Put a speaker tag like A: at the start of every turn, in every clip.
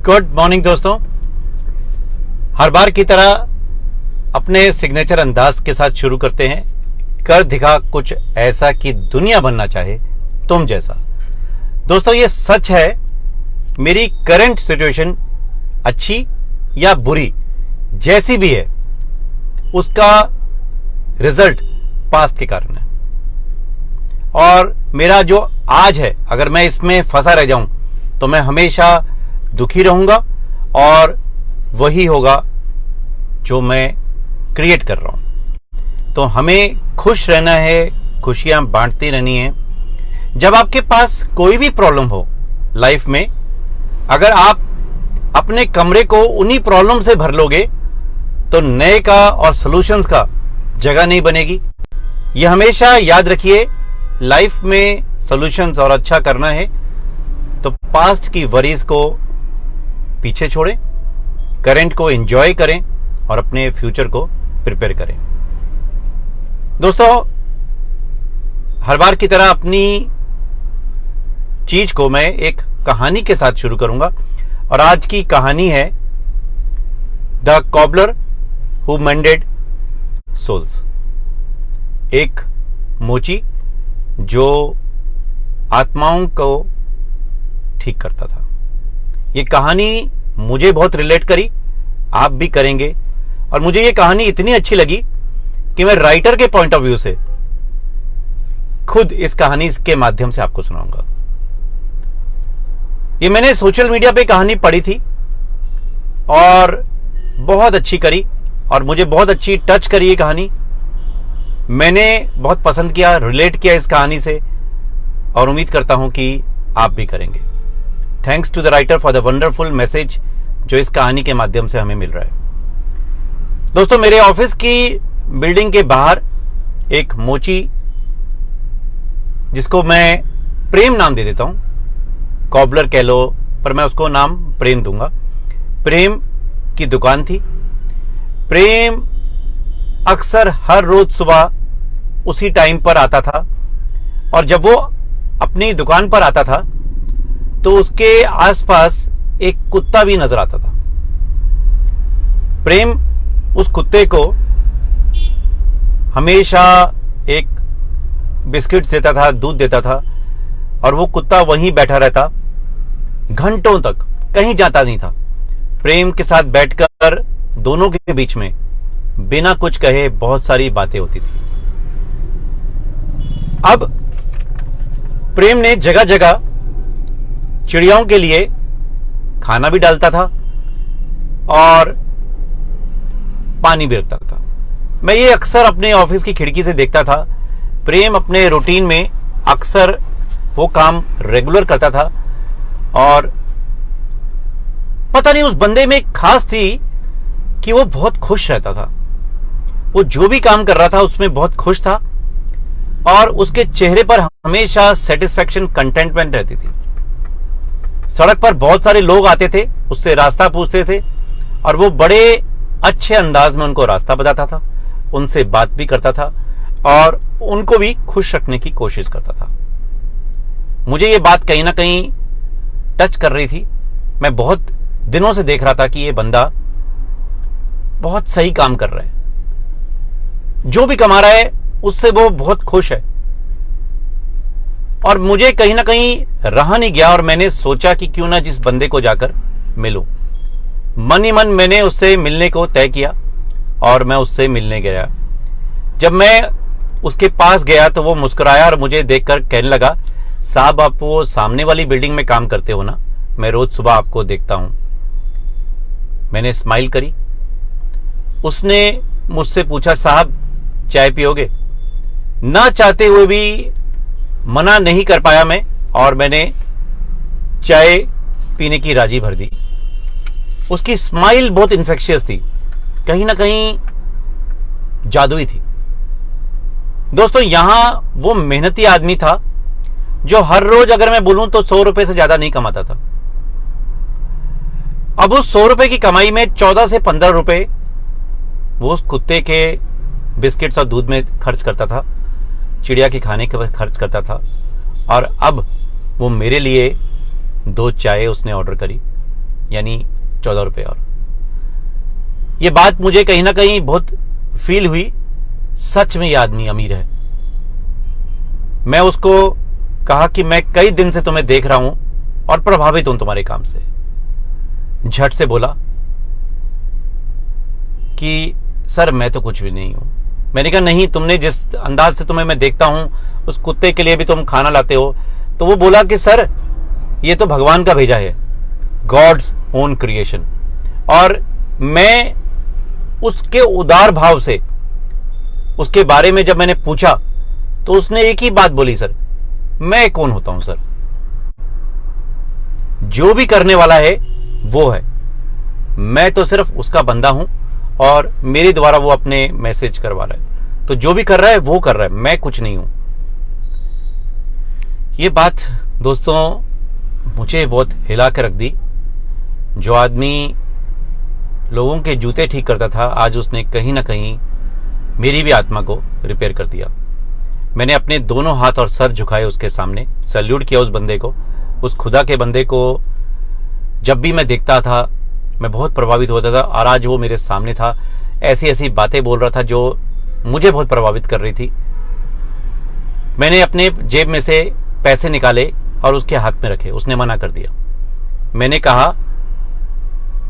A: Good morning दोस्तों। हर बार की तरह अपने सिग्नेचर अंदाज के साथ शुरू करते हैं। कर दिखा कुछ ऐसा कि दुनिया बनना चाहे तुम जैसा। दोस्तों ये सच है, मेरी करंट सिचुएशन अच्छी या बुरी जैसी भी है, उसका रिजल्ट पास्ट के कारण है। और मेरा जो आज है, अगर मैं इसमें फंसा रह जाऊं तो मैं हमेशा दुखी रहूंगा और वही होगा जो मैं क्रिएट कर रहा हूं। तो हमें खुश रहना है, खुशियां बांटती रहनी है। जब आपके पास कोई भी प्रॉब्लम हो लाइफ में, अगर आप अपने कमरे को उन्हीं प्रॉब्लम से भर लोगे तो नए का और सॉल्यूशंस का जगह नहीं बनेगी। यह हमेशा याद रखिए, लाइफ में सॉल्यूशंस और अच्छा करना है तो पास्ट की वरीज को पीछे छोड़ें, करंट को एंजॉय करें और अपने फ्यूचर को प्रिपेयर करें। दोस्तों हर बार की तरह अपनी चीज को मैं एक कहानी के साथ शुरू करूंगा और आज की कहानी है the cobbler who mended soles. एक मोची जो आत्माओं को ठीक करता था। ये कहानी मुझे बहुत रिलेट करी, आप भी करेंगे। और मुझे ये कहानी इतनी अच्छी लगी कि मैं राइटर के पॉइंट ऑफ व्यू से खुद इस कहानी के माध्यम से आपको सुनाऊंगा। ये मैंने सोशल मीडिया पे कहानी पढ़ी थी और बहुत अच्छी करी और मुझे बहुत अच्छी टच करी ये कहानी। मैंने बहुत पसंद किया, रिलेट किया इस कहानी से और उम्मीद करता हूं कि आप भी करेंगे। Thanks to the writer for the wonderful message जो इस कहानी के माध्यम से हमें मिल रहा है। दोस्तों मेरे ऑफिस की बिल्डिंग के बाहर एक मोची, जिसको मैं प्रेम नाम दे देता हूं, कॉबलर कह लो पर मैं उसको नाम प्रेम दूंगा, प्रेम की दुकान थी। प्रेम अक्सर हर रोज सुबह उसी टाइम पर आता था और जब वो अपनी दुकान पर आता था तो उसके आसपास एक कुत्ता भी नजर आता था। प्रेम उस कुत्ते को हमेशा एक बिस्किट देता था, दूध देता था और वो कुत्ता वहीं बैठा रहता, घंटों तक कहीं जाता नहीं था। प्रेम के साथ बैठकर दोनों के बीच में बिना कुछ कहे बहुत सारी बातें होती थी। अब प्रेम ने जगह जगह चिड़ियाओं के लिए खाना भी डालता था और पानी भी रखता था। मैं ये अक्सर अपने ऑफिस की खिड़की से देखता था। प्रेम अपने रूटीन में अक्सर वो काम रेगुलर करता था और पता नहीं उस बंदे में खास थी कि वो बहुत खुश रहता था। वो जो भी काम कर रहा था उसमें बहुत खुश था और उसके चेहरे पर हमेशा सेटिस्फैक्शन, कंटेंटमेंट रहती थी। सड़क पर बहुत सारे लोग आते थे, उससे रास्ता पूछते थे और वो बड़े अच्छे अंदाज में उनको रास्ता बताता था, उनसे बात भी करता था और उनको भी खुश रखने की कोशिश करता था। मुझे ये बात कहीं ना कहीं टच कर रही थी। मैं बहुत दिनों से देख रहा था कि ये बंदा बहुत सही काम कर रहा है, जो भी कमा रहा है उससे वो बहुत खुश है। और मुझे कहीं ना कहीं रहा नहीं गया और मैंने सोचा कि क्यों ना जिस बंदे को जाकर मिलूं। मन ही मन मैंने उससे मिलने को तय किया और मैं उससे मिलने गया। जब मैं उसके पास गया तो वो मुस्कुराया और मुझे देखकर कहने लगा, साहब आप वो सामने वाली बिल्डिंग में काम करते हो ना, मैं रोज सुबह आपको देखता हूं। मैंने स्माइल करी। उसने मुझसे पूछा, साहब चाय पियोगे? ना चाहते हुए भी मना नहीं कर पाया मैं और मैंने चाय पीने की राजी भर दी। उसकी स्माइल बहुत इन्फेक्शियस थी, कहीं ना कहीं जादुई थी। दोस्तों यहां वो मेहनती आदमी था जो हर रोज अगर मैं बोलूं तो 100 रुपए से ज्यादा नहीं कमाता था। अब उस 100 रुपए की कमाई में 14 से 15 रुपए वो उस कुत्ते के बिस्किट्स और दूध में खर्च करता था, चिड़िया के खाने के खर्च करता था। और अब वो मेरे लिए 2 चाय उसने ऑर्डर करी यानी 14 रुपए और। ये बात मुझे कहीं ना कहीं बहुत फील हुई, सच में ये आदमी अमीर है। मैं उसको कहा कि मैं कई दिन से तुम्हें देख रहा हूं और प्रभावित हूं तुम्हारे काम से। झट से बोला कि सर मैं तो कुछ भी नहीं हूं। मैंने कहा नहीं, तुमने जिस अंदाज से तुम्हें मैं देखता हूं, उस कुत्ते के लिए भी तुम खाना लाते हो। तो वो बोला कि सर ये तो भगवान का भेजा है, गॉड्स ओन क्रिएशन। और मैं उसके उदार भाव से उसके बारे में जब मैंने पूछा तो उसने एक ही बात बोली, सर मैं कौन होता हूं सर, जो भी करने वाला है वो है, मैं तो सिर्फ उसका बंदा हूं और मेरे द्वारा वो अपने मैसेज करवा रहा है। तो जो भी कर रहा है वो कर रहा है, मैं कुछ नहीं हूं। ये बात दोस्तों मुझे बहुत हिला कर रख दी। जो आदमी लोगों के जूते ठीक करता था, आज उसने कहीं ना कहीं मेरी भी आत्मा को रिपेयर कर दिया। मैंने अपने दोनों हाथ और सर झुकाए उसके सामने, सैल्यूट किया उस बंदे को, उस खुदा के बंदे को। जब भी मैं देखता था मैं बहुत प्रभावित होता था, और आज वो मेरे सामने था, ऐसी ऐसी बातें बोल रहा था जो मुझे बहुत प्रभावित कर रही थी। मैंने अपने जेब में से पैसे निकाले और उसके हाथ में रखे, उसने मना कर दिया। मैंने कहा,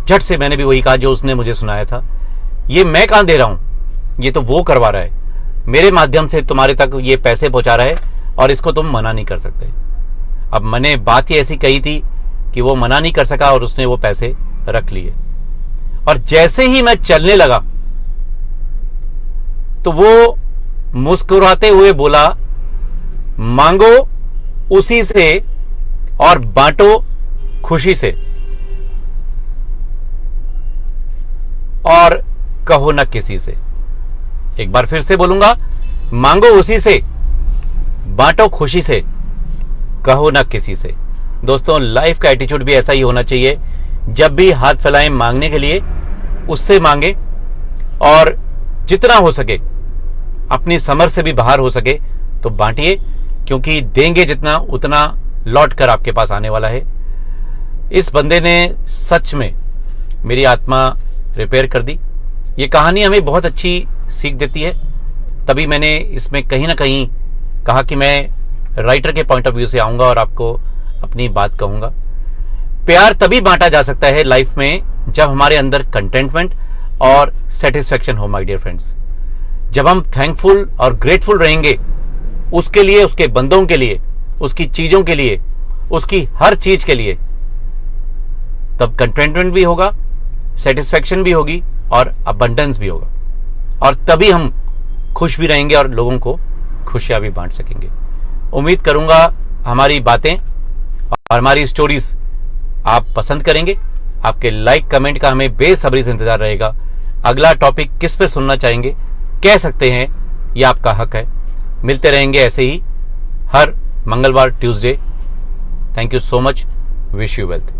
A: झट से मैंने भी वही कहा जो उसने मुझे सुनाया था, ये मैं कहां दे रहा हूं, ये तो वो करवा रहा है, मेरे माध्यम से तुम्हारे तक ये पैसे पहुंचा रहा है और इसको तुम मना नहीं कर सकते। अब मैंने बात ही ऐसी कही थी कि वो मना नहीं कर सका और उसने वो पैसे रख लिए। और जैसे ही मैं चलने लगा तो वो मुस्कुराते हुए बोला, मांगो उसी से और बांटो खुशी से, और कहो न किसी से। एक बार फिर से बोलूंगा, मांगो उसी से, बांटो खुशी से, कहो न किसी से। दोस्तों लाइफ का एटीट्यूड भी ऐसा ही होना चाहिए। जब भी हाथ फैलाएं मांगने के लिए, उससे मांगे, और जितना हो सके अपनी समझ से भी बाहर हो सके तो बांटिए, क्योंकि देंगे जितना उतना लौट कर आपके पास आने वाला है। इस बंदे ने सच में मेरी आत्मा रिपेयर कर दी। ये कहानी हमें बहुत अच्छी सीख देती है। तभी मैंने इसमें कहीं ना कहीं कहा कि मैं राइटर के पॉइंट ऑफ व्यू से आऊंगा और आपको अपनी बात कहूंगा। प्यार तभी बांटा जा सकता है लाइफ में जब हमारे अंदर कंटेंटमेंट और सेटिस्फेक्शन हो माय डियर फ्रेंड्स। जब हम थैंकफुल और ग्रेटफुल रहेंगे उसके लिए, उसके बंदों के लिए, उसकी चीजों के लिए, उसकी हर चीज के लिए, तब कंटेंटमेंट भी होगा, सेटिस्फेक्शन भी होगी और अबंडेंस भी होगा। और तभी हम खुश भी रहेंगे और लोगों को खुशियां भी बांट सकेंगे। उम्मीद करूंगा हमारी बातें और हमारी स्टोरीज आप पसंद करेंगे। आपके लाइक कमेंट का हमें बेसब्री से इंतजार रहेगा। अगला टॉपिक किस पे सुनना चाहेंगे कह सकते हैं, यह आपका हक है। मिलते रहेंगे ऐसे ही हर मंगलवार, Tuesday. Thank you so much. Wish you wealth.